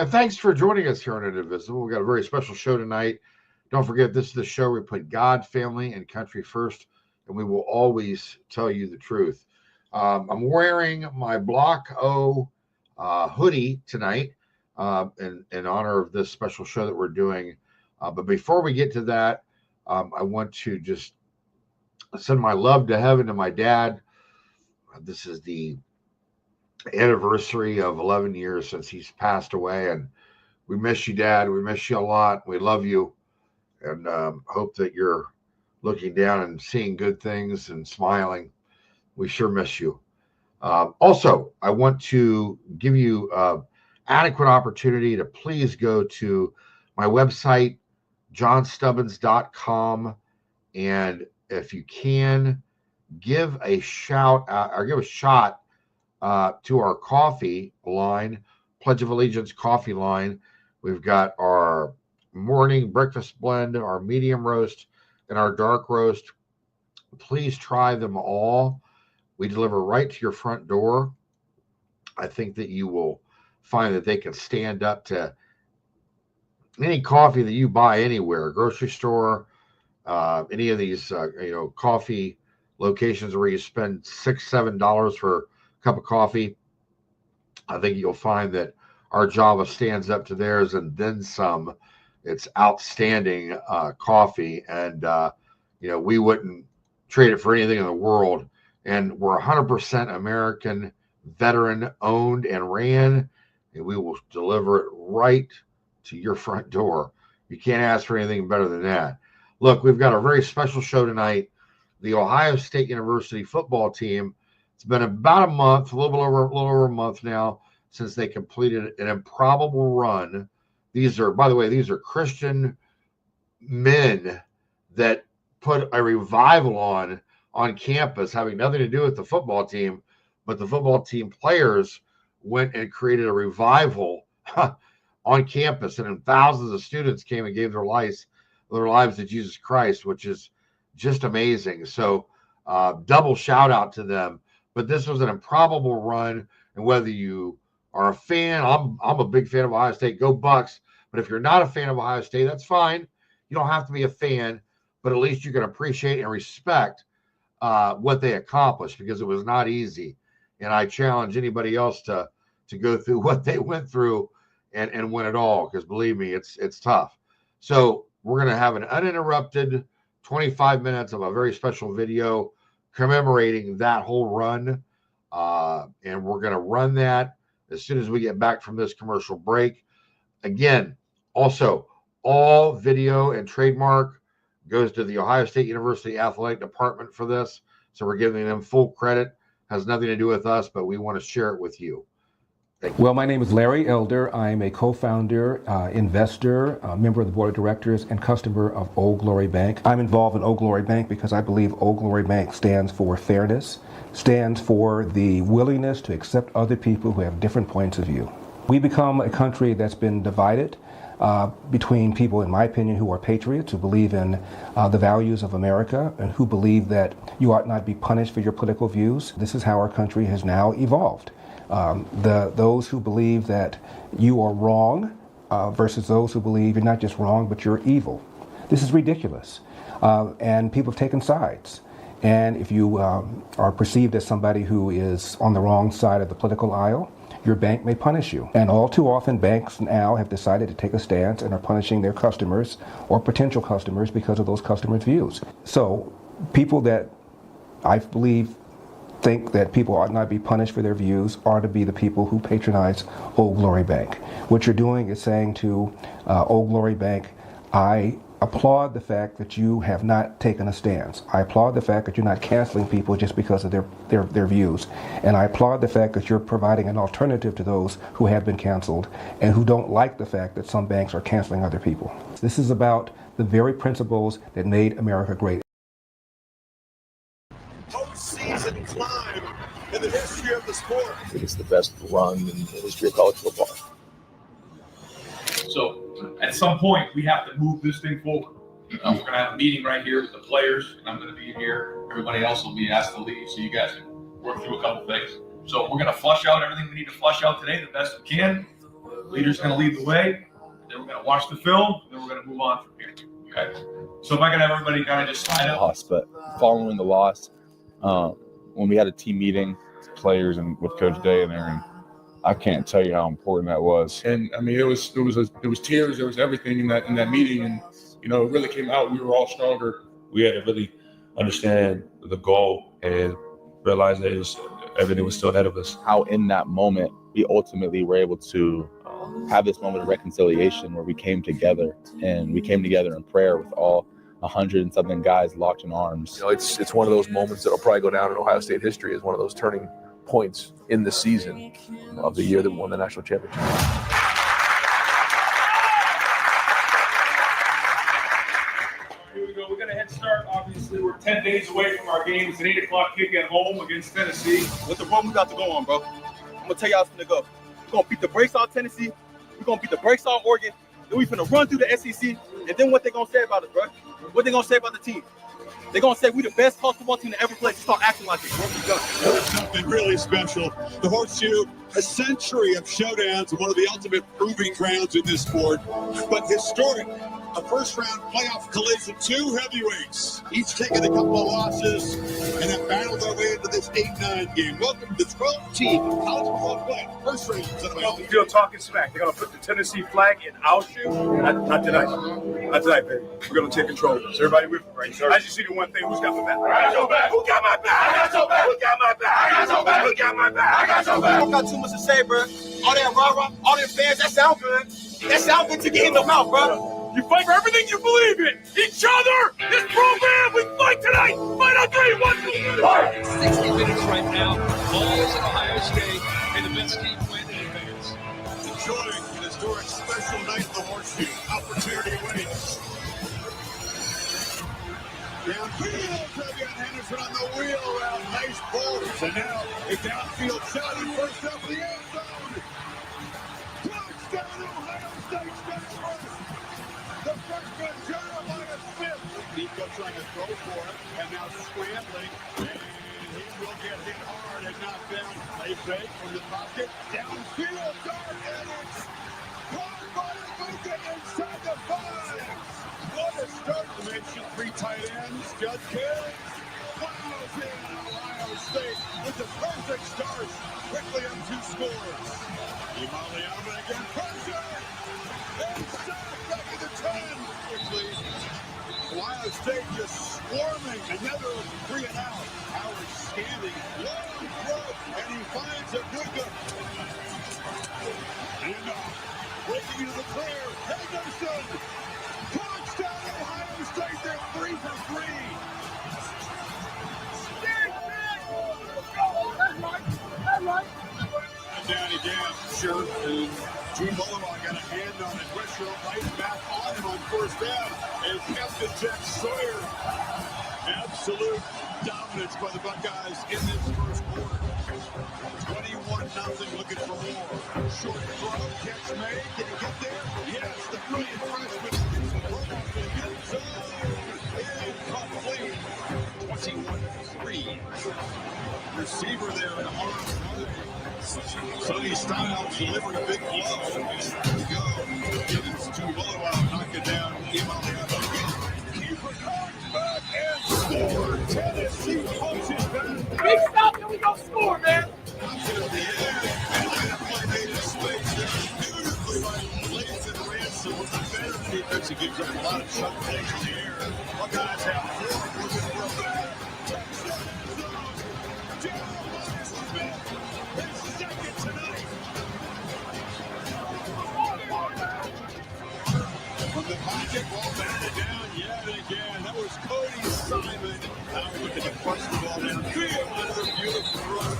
And thanks for joining us here on Indivisible. We've got a very special show tonight. Don't forget, this is the show where we put God, family, and country first, and we will always tell you the truth. I'm wearing my Block O hoodie tonight in honor of this special show that we're doing. But before we get to that, I want to just send my love to heaven to my dad. This is the anniversary of 11 years since he's passed away, and we miss you, Dad. We miss you a lot. We love you, and hope that you're looking down and seeing good things and smiling. We sure miss you. Also, I want to give you adequate opportunity to please go to my website, johnstubbins.com, and if you can, give a shout out or give a shot to our coffee line, Pledge of Allegiance coffee line. We've got our morning breakfast blend, our medium roast, and our dark roast. Please try them all. We deliver right to your front door. I think that you will find that they can stand up to any coffee that you buy anywhere, grocery store, any of these coffee locations where you spend $6-7 for a cup of coffee. I think you'll find that our Java stands up to theirs and then some. It's outstanding coffee, and we wouldn't trade it for anything in the world. And we're 100% American, veteran owned and ran, and we will deliver it right to your front door. You can't ask for anything better than that. Look, we've got a very special show tonight. The Ohio State University football team. It's been about a month, a little over a month now since they completed an improbable run. These are, by the way, Christian men that put a revival on campus, having nothing to do with the football team, but the football team players went and created a revival on campus, and then thousands of students came and gave their lives to Jesus Christ, which is just amazing. So double shout out to them. But this was an improbable run, and whether you are a fan, I'm a big fan of Ohio State. Go Bucks! But if you're not a fan of Ohio State, that's fine. You don't have to be a fan, but at least you can appreciate and respect what they accomplished, because it was not easy. And I challenge anybody else to go through what they went through and win it all, because believe me, it's tough. So we're going to have an uninterrupted 25 minutes of a very special video commemorating that whole run. And we're going to run that as soon as we get back from this commercial break. Again, also, all video and trademark goes to the Ohio State University Athletic Department for this. So we're giving them full credit. Has nothing to do with us, but we want to share it with you. Well, my name is Larry Elder. I'm a co-founder, investor, member of the board of directors, and customer of Old Glory Bank. I'm involved in Old Glory Bank because I believe Old Glory Bank stands for fairness, stands for the willingness to accept other people who have different points of view. We become a country that's been divided between people, in my opinion, who are patriots, who believe in the values of America, and who believe that you ought not be punished for your political views. This is how our country has now evolved. Those who believe that you are wrong versus those who believe you're not just wrong, but you're evil. This is ridiculous. And people have taken sides. And if you are perceived as somebody who is on the wrong side of the political aisle, your bank may punish you. And all too often, banks now have decided to take a stance and are punishing their customers or potential customers because of those customers' views. So people that I believe think that people ought not be punished for their views are to be the people who patronize Old Glory Bank. What you're doing is saying to Old Glory Bank, I applaud the fact that you have not taken a stance. I applaud the fact that you're not canceling people just because of their views. And I applaud the fact that you're providing an alternative to those who have been canceled and who don't like the fact that some banks are canceling other people. This is about the very principles that made America great. Postseason climb in the history of the sport. I think it's the best run in the history of college football. So at some point, we have to move this thing forward. We're going to have a meeting right here with the players, and I'm going to be here. Everybody else will be asked to leave, so you guys can work through a couple things. So we're going to flush out everything we need to flush out today the best we can. The leader's going to lead the way. Then we're going to watch the film. Then we're going to move on from here. Okay. So if I can have everybody kind of just sign up. Loss, but following the loss, when we had a team meeting, players and with Coach Day and Aaron, I can't tell you how important that was. And I mean, it was tears, there was everything in that meeting, and it really came out. We were all stronger. We had to really understand the goal and realize that everything was still ahead of us. How in that moment we ultimately were able to have this moment of reconciliation where we came together, and we came together in prayer with all 100 and something guys locked in arms. It's one of those moments that'll probably go down in Ohio State history as one of those turning points in the season of the year that we won the national championship. Here we go. We're going to head start. Obviously, we're 10 days away from our game. It's an 8 o'clock kick at home against Tennessee. With the run we got to go on, bro. I'm going to tell y'all something to go. We're going to beat the brakes off Tennessee. We're going to beat the brakes off Oregon. Then we're going to run through the SEC. And then what they going to say about us, bro? What they going to say about the team? They're going to say we the best college football team to ever play. Start acting like it. What we done? There's something really special. The Horseshoe, a century of showdowns, one of the ultimate proving grounds in this sport. But historic, a first-round playoff collision, two heavyweights, each taking a couple of losses, and have battled their way into this 8-9 game. Welcome to the 12th team of college football play. First round, Welcome to Talking Smack. They're going to put the Tennessee flag in our shoe. Not tonight. Not tonight, baby. We're going to take control. Is everybody with me, right? I just see the one thing. Who's got my back? I got your back. Who got my back? I got your back. Who got my back? I got your back. Who got my back? I got your back. I don't got too much to say, bro. All that rah-rah, all them fans, that sound good. That sound good to get in the mouth, bro. You fight for everything you believe in. Each other, this program, we fight tonight. Fight on 3, 1, 2, 3. 60 minutes right now. Balls at Ohio State, and the best team win in advance. enjoying an historic special night in the Horseshoe. Opportunity waits. Downfield, Trevion Henderson on the wheel route. Nice bolts. And now a downfield shot and first up the end zone. Touchdown, Ohio State Steelers. The freshman Jeremiah Smith. Nico trying to throw for it, and now scrambling. And he will get hit hard and knocked down. A fake from the pocket. Downfield dart, and it's caught by Luka inside the 5. What a start to mention 3 tight ends. Just kidding. Fouls in Ohio State with the perfect start. Quickly on 2 scores. Imaliama again. Pressure. And sacked back to the 10. Quickly. Ohio State just swarming. Another 3 and out. Howard scanning. Long throw. And he finds a Luka. And breaking into the clear. Henderson. Touchdown, Ohio State. They're 3 for 3. Down again, sure. And June Boulevard got a hand on it. Pressure right back on him on first down. And Captain Jack Sawyer. Absolute dominance by the Buckeyes in this first quarter. 21-0, looking for more. Short throw, catch made. Can he get there? Yes, the brilliant freshman. End zone. Incomplete. 21-3. Receiver there in arms. Sonny Styles delivered a big blow. Here we go. Gibbons to Boulevard, knock it down. Keeper comes back and score. Tennessee punches back. Big stop, and we go score, man. Defense, he gives up a lot of chunk plays in the air. Buckeyes have 4 looking for a back. Jeremiah Smith, his second tonight. From the pocket, ball batted down yet again. That was Cody Simon. Now looking to punch the ball downfield. Another beautiful throw.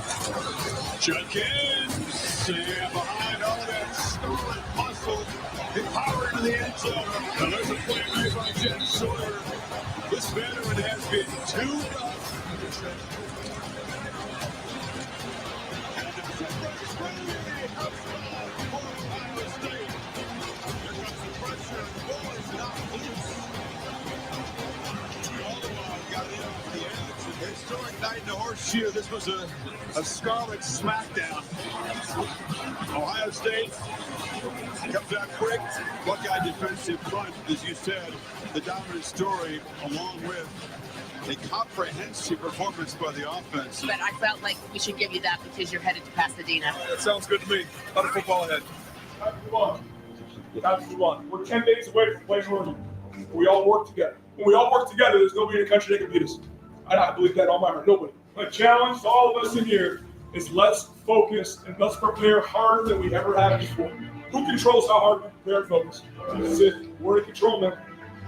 Judkins, and behind all that scarlet muscle. Power into the end zone. And there's a play made by Jack Sawyer. This veteran has been too rough. And there's a fresh play outside for Ohio State. Here comes the pressure, and the ball is not loose. Got it off the edge. Historic night in the Horseshoe. This was a Scarlet smackdown. Ohio State comes out quick. Buckeye defensive front, as you said, the dominant story, along with a comprehensive performance by the offense. But I felt like we should give you that because you're headed to Pasadena. That sounds good to me. A lot of football ahead. Time to move on. We're 10 days away from playing Oregon. We all work together. When we all work together, there's nobody in the country that can beat us. I believe that all my heart. Nobody. My challenge to all of us in here is let's focus and let's prepare harder than we ever have before. Who controls how hard we prepare and focus? This is it. We're in control now.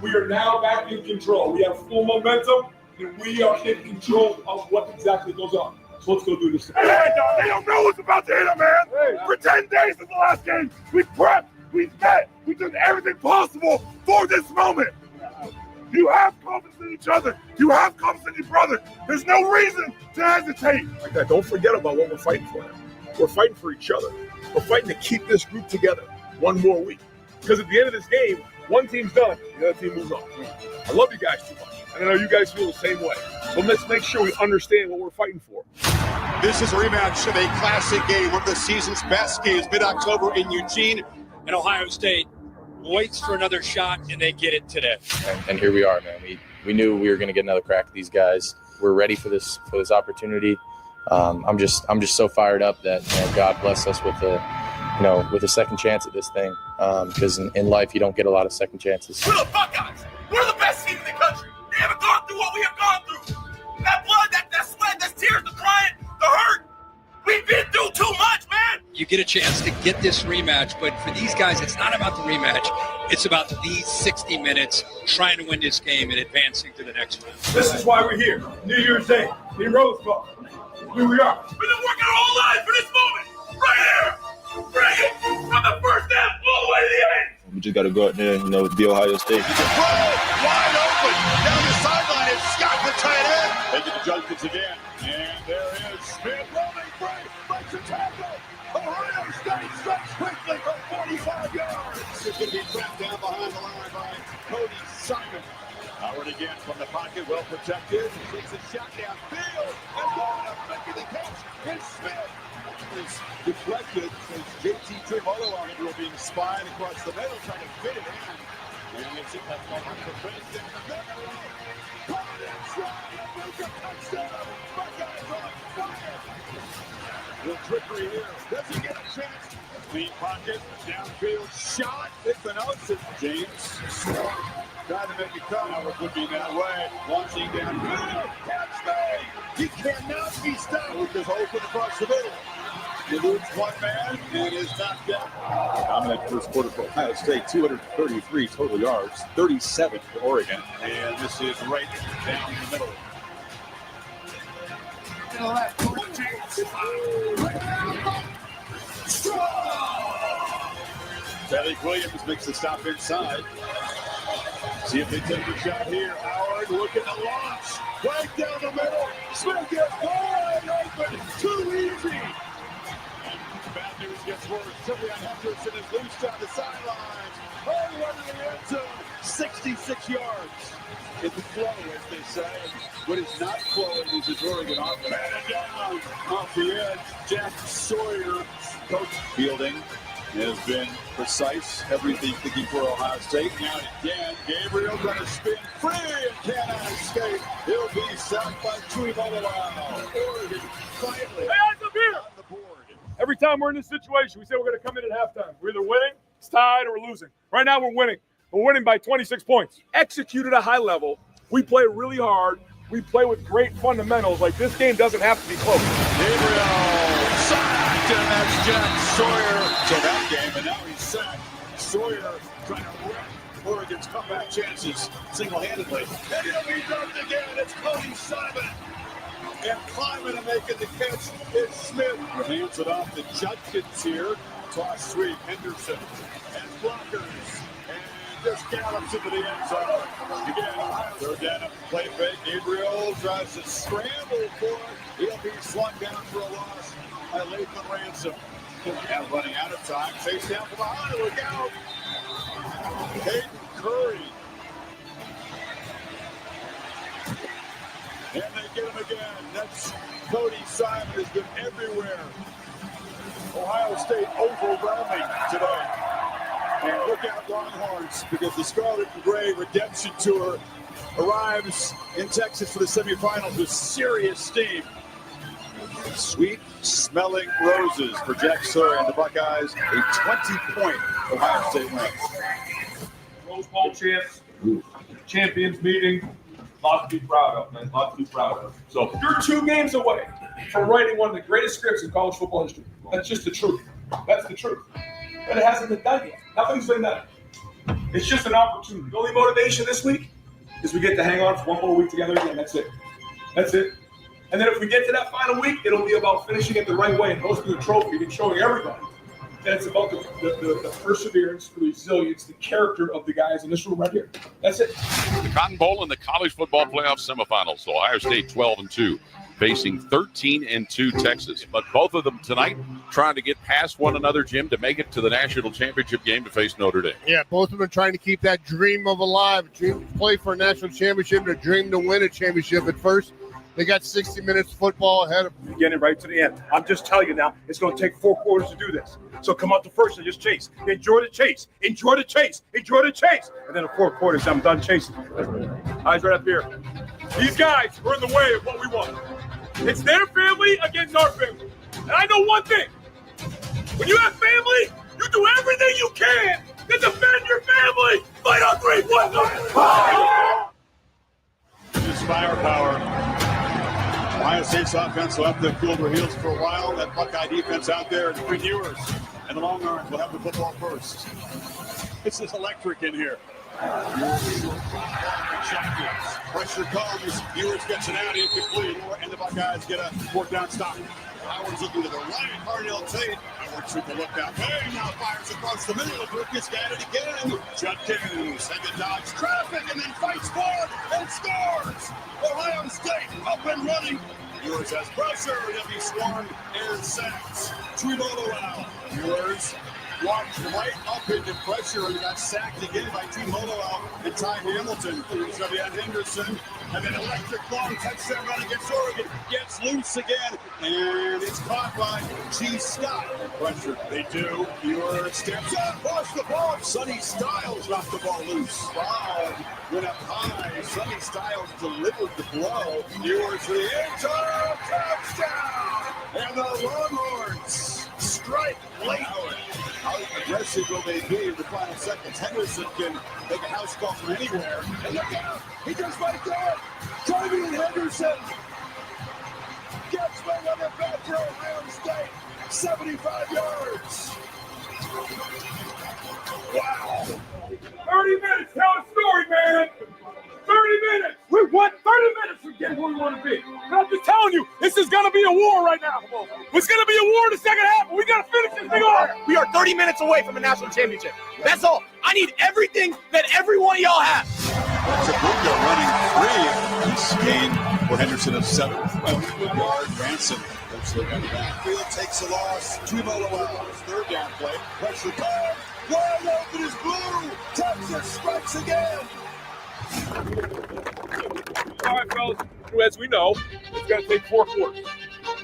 We are now back in control. We have full momentum, and we are in control of what exactly goes on. So let's go do this. Hey, they don't know what's about to hit them, man. Hey. For 10 days since the last game, we prepped, we met, we did everything possible for this moment. You have confidence in each other. You have confidence in your brother. There's no reason to hesitate. Like that, don't forget about what we're fighting for. We're fighting for each other. We're fighting to keep this group together one more week. Because at the end of this game, one team's done, the other team moves on. I love you guys too much. And I know you guys feel the same way. But let's make sure we understand what we're fighting for. This is a rematch of a classic game, one of the season's best games, mid-October in Eugene. And Ohio State waits for another shot, and they get it today. And here we are, man. We knew we were going to get another crack at these guys. We're ready for this opportunity. I'm just so fired up that God bless us with a second chance at this thing. Because in life you don't get a lot of second chances. We're the Buckeyes. We're the best team in the country. They haven't gone through what we have gone through. That blood, that sweat, that tears, the crying, the hurt. We've been through too much, man. You get a chance to get this rematch, but for these guys, it's not about the rematch. It's about these 60 minutes trying to win this game and advancing to the next round. This is why we're here. New Year's Day in Rose Bowl. Here we are. We've been working our whole lives for this moment. Right here. Bring it from the first half all the way to the end. We just got to go out there and be Ohio State. Wide open. Down the sideline is Scott, the tight end. They get the Junkins again. And there is Smith rolling break. Breaks the tackle. Ohio State strikes quickly from 45 yards. This is going to be trapped down behind the line by Cody Simon. Howard again from the pocket, well protected. He takes a shot downfield. And going up, making the catch is Smith. Is deflected as JT Trimolo being spied across the middle, trying to fit it in. And it's a touchdown for Princeton. Touchdown. Buckeyes on fire. Little trickery here. Does he get a chance? Clean pocket, downfield shot. It's an outside. James trying to make a cut. Howard would be that way. Launching downfield. Catch made. He cannot be stopped because open across the middle. He loses one man and is knocked down. Dominant first quarter for Ohio State, 233 total yards, 37 for Oregon. And this is right down the middle. Kelly Williams makes the stop inside. See if they take a shot here. Howard looking to launch. Right down the middle. Smith gets wide open. Too easy. Bad news gets worse. Sylvian Henderson is loose down the sidelines. Oh, run to the end zone. 66 yards. In the flow, as they say. What is not flowing is his Oregon offense. Batted down off the edge. Jack Sawyer. Coach fielding has been precise. Everything thinking for Ohio State. Now again, Gabriel going to spin free and cannot escape. He'll be sacked by Tuimoloau. Oregon finally on the board. Every time we're in this situation, we say we're going to come in at halftime. We're either winning, it's tied, or we're losing. Right now, we're winning. We're winning by 26 points. Execute at a high level. We play really hard. We play with great fundamentals. Like, this game doesn't have to be close. Gabriel sacked, and that's Jack Sawyer to that game, and now he's sacked. Sawyer trying to wreck Oregon's comeback chances single-handedly. And he'll be dumped again. It's Cody Simon. And climbing and making the catch is Smith. Hands it off to Judkins here. Toss sweep, Henderson. And blockers. And just gallops into the end zone. Again, third down up the play fake. Gabriel tries to scramble for it. He'll be slung down for a loss by Lathan Ransom. Now running out of time. Chase down from behind. Look out. Hayden Curry. And they get him again. That's Cody Simon has been everywhere Ohio State overwhelming today. And look out, Longhorns, because the Scarlet and Gray Redemption Tour arrives in Texas for the semifinals with serious steam. Sweet smelling roses for Jack Sawyer and the Buckeyes. A 20-point Ohio State win. Rose Bowl champions meeting. Lots to be proud of, man. Lots to be proud of. So you're 2 games away from writing one of the greatest scripts in college football history. That's just the truth. That's the truth. But it hasn't been done yet. Nothing's been done. It's just an opportunity. The only motivation this week is we get to hang on for one more week together again. That's it. That's it. And then if we get to that final week, it'll be about finishing it the right way and hosting the trophy and showing everybody that it's about the perseverance, the resilience, the character of the guys in this room right here. That's it. The Cotton Bowl and the college football playoff semifinals. Ohio State 12-2, facing 13-2 Texas. But both of them tonight trying to get past one another, Jim, to make it to the national championship game to face Notre Dame. Yeah, both of them trying to keep that dream of alive, dream to play for a national championship, a dream to win a championship at first. They got 60 minutes of football ahead of them. Getting right to the end. I'm just telling you now, it's going to take 4 quarters to do this. So come out the first and just chase. Enjoy the chase. Enjoy the chase. Enjoy the chase. And then in 4 quarters, I'm done chasing. Eyes right up here. These guys are in the way of what we want. It's their family against our family. And I know one thing. When you have family, you do everything you can to defend your family. Fight on 3, 1, This firepower. Ohio State's offense will have to cool their heels for a while. That Buckeye defense out there, and Quinn Ewers and the Longhorns will have the football first. This is electric in here. Pressure comes. Ewers gets it out, incomplete, and the Buckeyes get a 4th down stop. Howard's looking to the right. Harnell Tate. Howard took a look down. Hey, now fires across the middle. Lucas got it again. Judkins had to dodge traffic and then fights forward and scores. Ohio State up and running. Ewers has pressure. Heavy swarm and sacks. Tuimoloau. Ewers walked right up into pressure and got sacked again by Tuimoloau and Ty Hamilton. Xavier Henderson. And then electric long touchdown run against Oregon. Gets loose again. And it's caught by G. Scott. Pressure. They do. Ewers steps up. Lost the ball. Sonny Styles knocked the ball loose. Wow. Went up high. Sonny Styles delivered the blow. Ewers for the end zone. Touchdown. And the Longhorns strike late. How aggressive will they be in the final seconds? Henderson can make a house call from anywhere. And look out! He just right there! Driving Henderson! Gets another back for Ohio State! 75 yards! Wow! 30 minutes, tell a story, man! 30 minutes! We want 30 minutes to get where we want to be. And I'm just telling you, this is going to be a war right now. It's going to be a war in the second half, but we got to finish this thing off. We are 30 minutes away from a national championship. That's all. I need everything that every one of y'all has. Tabuka running 3. He's gained for Henderson of 7. Good yard. Ransom eventually got the backfield, takes a loss. Tuimoloau, 3rd down play. Pressure call. Wide open is blue. Texas strikes again. All right, fellas. As we know, it's going to take 4 quarters.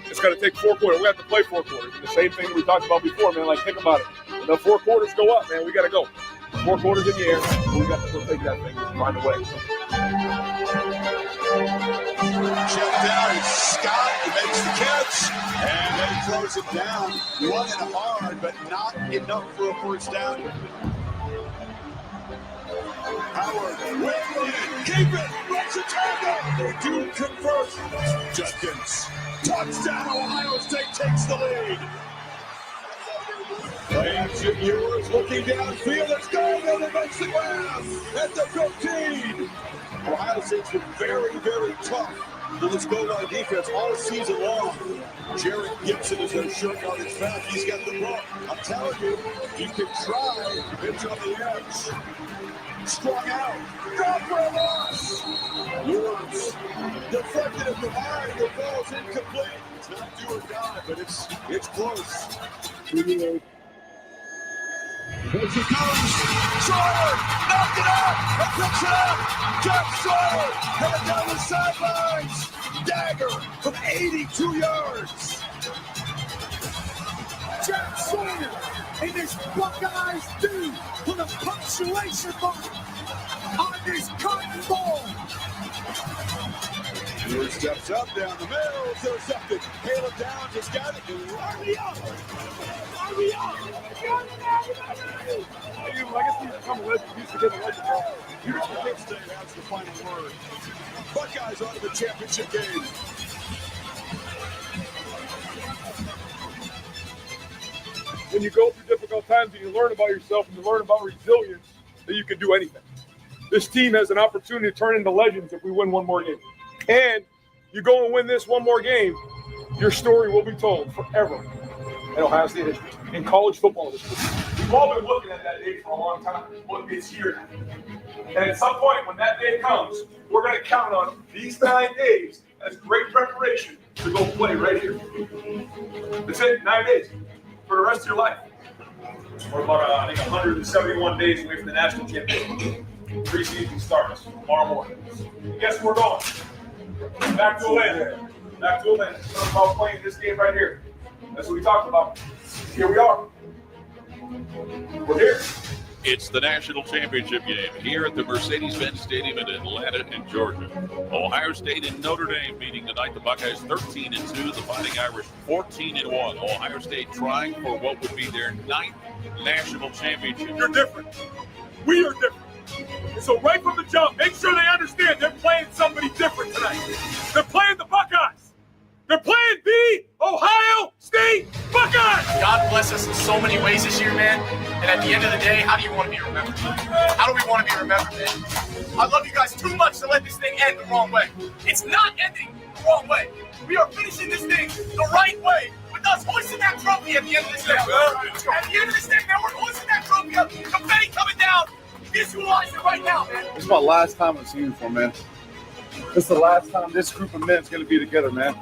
It's going to take 4 quarters. We have to play 4 quarters. The same thing we talked about before, man. Like, think about it. When the 4 quarters go up, man, we got to go. 4 quarters in the air. We got to go take that thing and find a way. Check down. Scott makes the catch. And then throws it down. Running hard, but not enough for a 1st down. Howard, win it, keep it, let's attack it. Duke converts. Judkins, touchdown, Ohio State takes the lead. Playing Ewers looking downfield, it's going and it makes the grab at the 15. Ohio State's been very, very tough with this goal line defense all season long. Jared Gibson is their short yardage back. He's got the ball. I'm telling you, you can try. It's on the edge. Strung out. Drop for a loss. Ewers deflected at the line. The ball's incomplete. It's not do or die, but it's close. Here she comes. Sawyer knocked it out. And picks it up. Jack Sawyer headed down the sidelines. Dagger from 82 yards. Jack Sawyer in this Buckeyes do with a punctuation mark on this cotton ball. Here steps up down the middle, intercepted. Caleb down, just got it. Hurry up! Hurry up! I guess these become legends. Used to get a legend, bro. Houston State has the final word. Buckeyes on to the championship game. When you go through difficult times and you learn about yourself and you learn about resilience, that you can do anything. This team has an opportunity to turn into legends if we win one more game. And you go and win this one more game, your story will be told forever in Ohio State history, in college football history. We've all been looking at that day for a long time. Well, it's here now. And at some point when that day comes, we're going to count on these 9 days as great preparation to go play right here. That's it, 9 days for the rest of your life. We're about, I think, 171 days away from the national championship. Preseason starts tomorrow morning. Guess where we're going? Back to Atlanta. Back to Atlanta. It's about playing this game right here. That's what we talked about. Here we are. We're here. It's the national championship game here at the Mercedes-Benz Stadium in Atlanta, in Georgia. Ohio State and Notre Dame meeting tonight. The Buckeyes 13-2, the Fighting Irish 14-1. Ohio State trying for what would be their 9th national championship. You're different. We are different. And so right from the jump, make sure they understand they're playing somebody different tonight. They're playing the Buckeyes. They're playing the Ohio State Buckeyes. God bless us in so many ways this year, man. And at the end of the day, how do you want to be remembered? How do we want to be remembered, man? I love you guys too much to let this thing end the wrong way. It's not ending the wrong way. We are finishing this thing the right way with us hoisting that trophy at the end of this day. At the end of this day, man, we're hoisting that trophy up. Confetti coming down. Visualize it right now, man. It's my last time in this uniform, man. It's the last time this group of men is going to be together, man.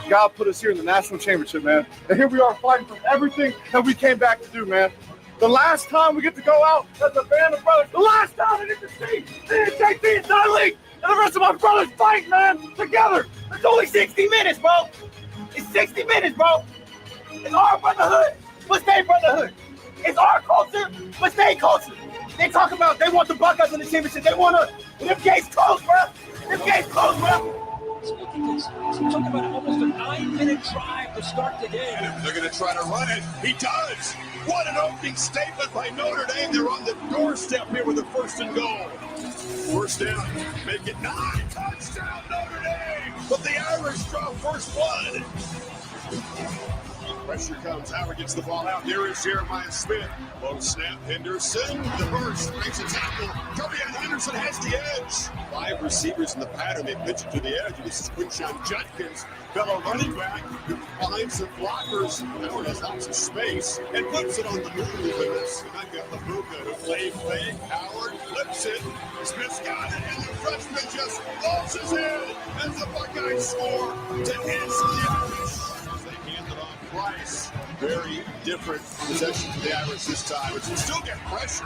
God put us here in the national championship, man. And here we are fighting for everything that we came back to do, man. The last time we get to go out as a band of brothers. The last time I get to see the NJP entire league and the rest of my brothers fight, man, together. It's only 60 minutes, bro. It's 60 minutes, bro. It's our brotherhood. Let's stay brotherhood. It's our culture. Let's stay culture. They talk about they want the Buckeyes in the championship. They want us. Them gates closed, bro. Them gates closed, bro. So talking about almost a 9-minute drive to start the game. They're going to try to run it. He does. What an opening statement by Notre Dame. They're on the doorstep here with a 1st and goal. First down. Make it 9. Touchdown, Notre Dame. But the Irish draw first blood. Pressure comes. Howard gets the ball out. There is Jeremiah Smith. Low snap. Henderson. The burst. Breaks a tackle. Tobias Henderson has the edge. 5 receivers in the pattern. They pitch it to the edge. This is Quinshawn Judkins, fellow running back, who behind some blockers. Howard has lots of space and puts it on the move. And that's not got the move to play fake. Howard flips it. Smith's got it. And the freshman just launches in as the Buckeyes score to answer the Irish. Price, very different possession for the Irish this time, but you still get pressure.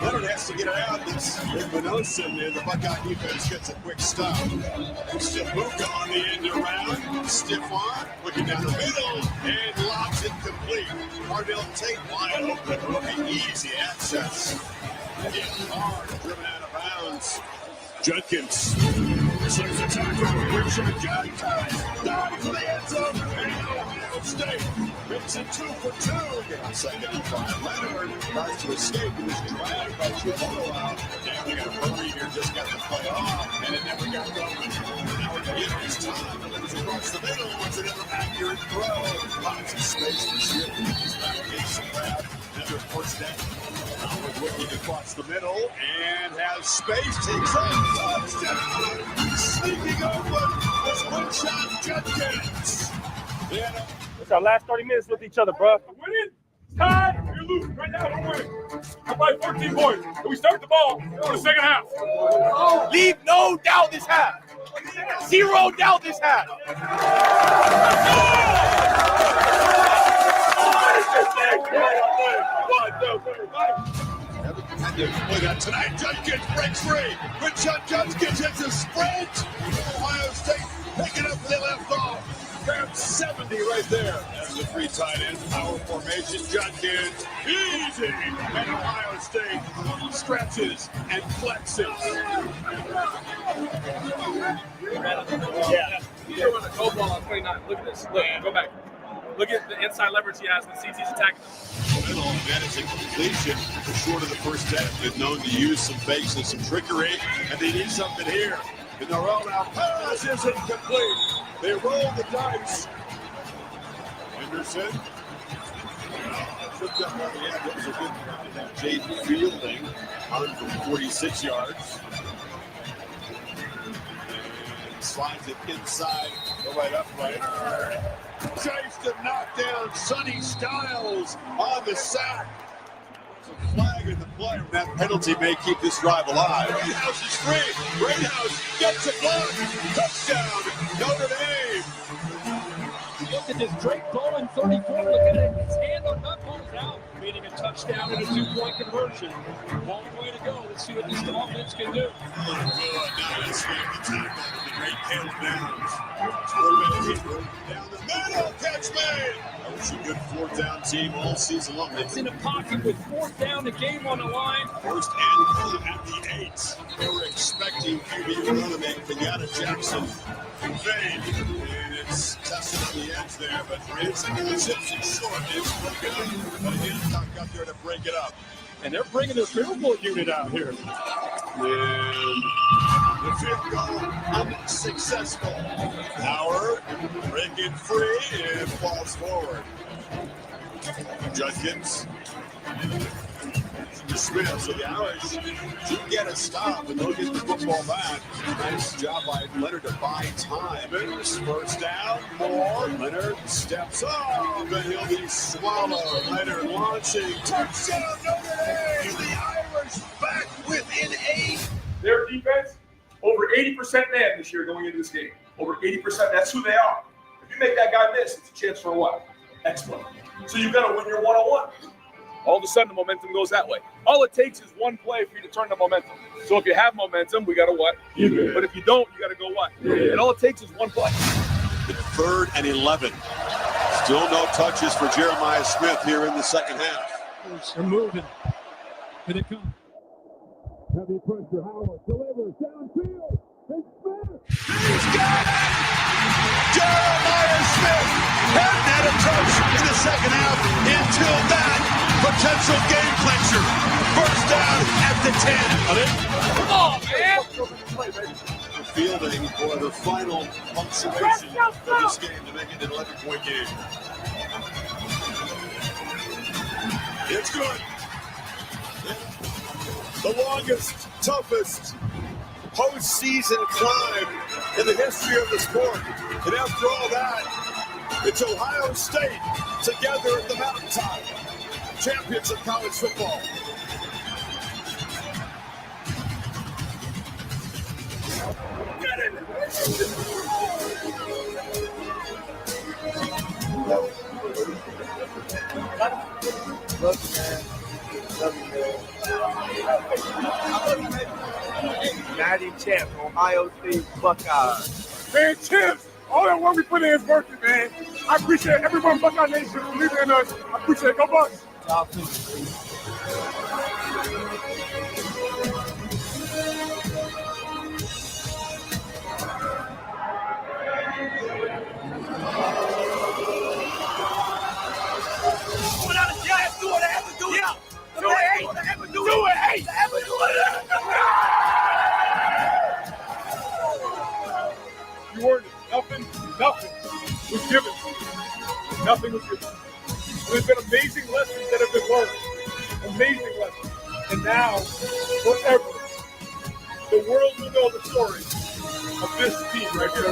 Leonard has to get it out. It's Minosin, and the Buckeye defense gets a quick stop. Stifuka on the end around. Stiff arm, looking down the middle, and lobs it complete. Cardell Tate wide open, looking easy access. Hit hard, driven out of bounds. Judkins. Slips the tackle. Richard Judkins. Dives to the end zone. And Ohio State makes it 2 for 2. Second and 5. Leonard tries to escape. He was dragged by Chipotle out. Now they got to hurry here. Just got the play off. And it never got going. Now we're going to get his time. Delivers across the middle. Wants another accurate throw. Lots of space for Smith. He's back against the grab. Another first down. Howard looking across the middle and has space. Takes off. Touchdown. Sneaking open was Quinshawn Judkins. It's our last 30 minutes with each other, bro. We're winning. Tied. You're losing. Right now, we're winning. I'm like 14 points. And we start the ball for the second half. Leave no doubt this half. 0 doubt this half. Look at tonight, Judkins breaks free. Quinshawn Judkins hits a sprint. Ohio State picking up where they left off. Grab 70 right there. the three tight ends, power formation, Judkins, easy, and Ohio State stretches and flexes. Yeah. He's throwing a go ball on 29. Look at this. Look, go back. Look at the inside leverage he has when CT's attacking him. That is a completion short of the first half. Been known to use some fakes and some trickery, and they need something here. And the rollout pass is incomplete. They roll the dice. Henderson. Tripped up on the end. That was a good Jaden Fielding on from 46 yards. And slides it inside the right upright. Chased and knocked down Sonny Styles on the sack. There's a flag in the play. That penalty may keep this drive alive. Greathouse is free. Greathouse gets a block. Touchdown, Notre Dame. Look at this Drake Dolan, 34. Look at it. His hand on that ball is out. Meaning a touchdown and a 2-point conversion. Long way to go. Let's see what this offense can do. Now let's make the tackle. The great Caleb Downs. Down the middle, catch made. That was a good fourth down team all season long. It's in a pocket with fourth down, the game on the line. First and goal at the 8. They were expecting QB running Kenyatta Jackson fade. And it's tested on the edge there, but it's short. It's broken up. But Hancock got there to break it up. And they're bringing their field goal unit out here. And the field goal unsuccessful. Howard breaking free and falls forward. Judkins. Smith. So the Irish do get a stop and they'll get the football back. Nice job by Leonard to buy time. First down, more. Leonard steps up and he'll be swallowed. Leonard launching. Touchdown Notre Dame. The Irish back within 8. Their defense, over 80% man this year going into this game. Over 80%. That's who they are. If you make that guy miss, it's a chance for what? Exploit. So you've got to win your one-on-one. All of a sudden, the momentum goes that way. All it takes is one play for you to turn the momentum. So if you have momentum, we got to what? Yeah. But if you don't, you got to go what? Yeah. And all it takes is one play. 3rd and 11. Still no touches for Jeremiah Smith here in the second half. They're moving. Here they come. Heavy pressure. Howard delivers downfield. It's Smith. He's got it! Jeremiah Smith hadn't had a touch in the second half until that potential game clincher. First down at the 10. Come on, man! Fielding for the final punctuation of this game to make it an 11-point game. It's good. The longest, toughest postseason climb in the history of the sport. And after all that, it's Ohio State together at the mountaintop. Champions of college football. Get it! Love you, man. Love you, man. Natty champ, Ohio State Buckeyes. Man, champs, all that work we put in is worth it, man. I appreciate everyone Buckeye Nation for believing in us. I appreciate it. Go Bucks. Do what I have to do. Yeah. Do You earned it. Nothing was given. Nothing was given. There's been amazing lessons that have been learned. Amazing lessons. And now, forever, the world will know the story of this team right here.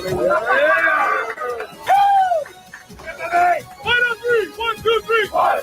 Yeah! 1, 2, 3. 1, 2, 3. 1.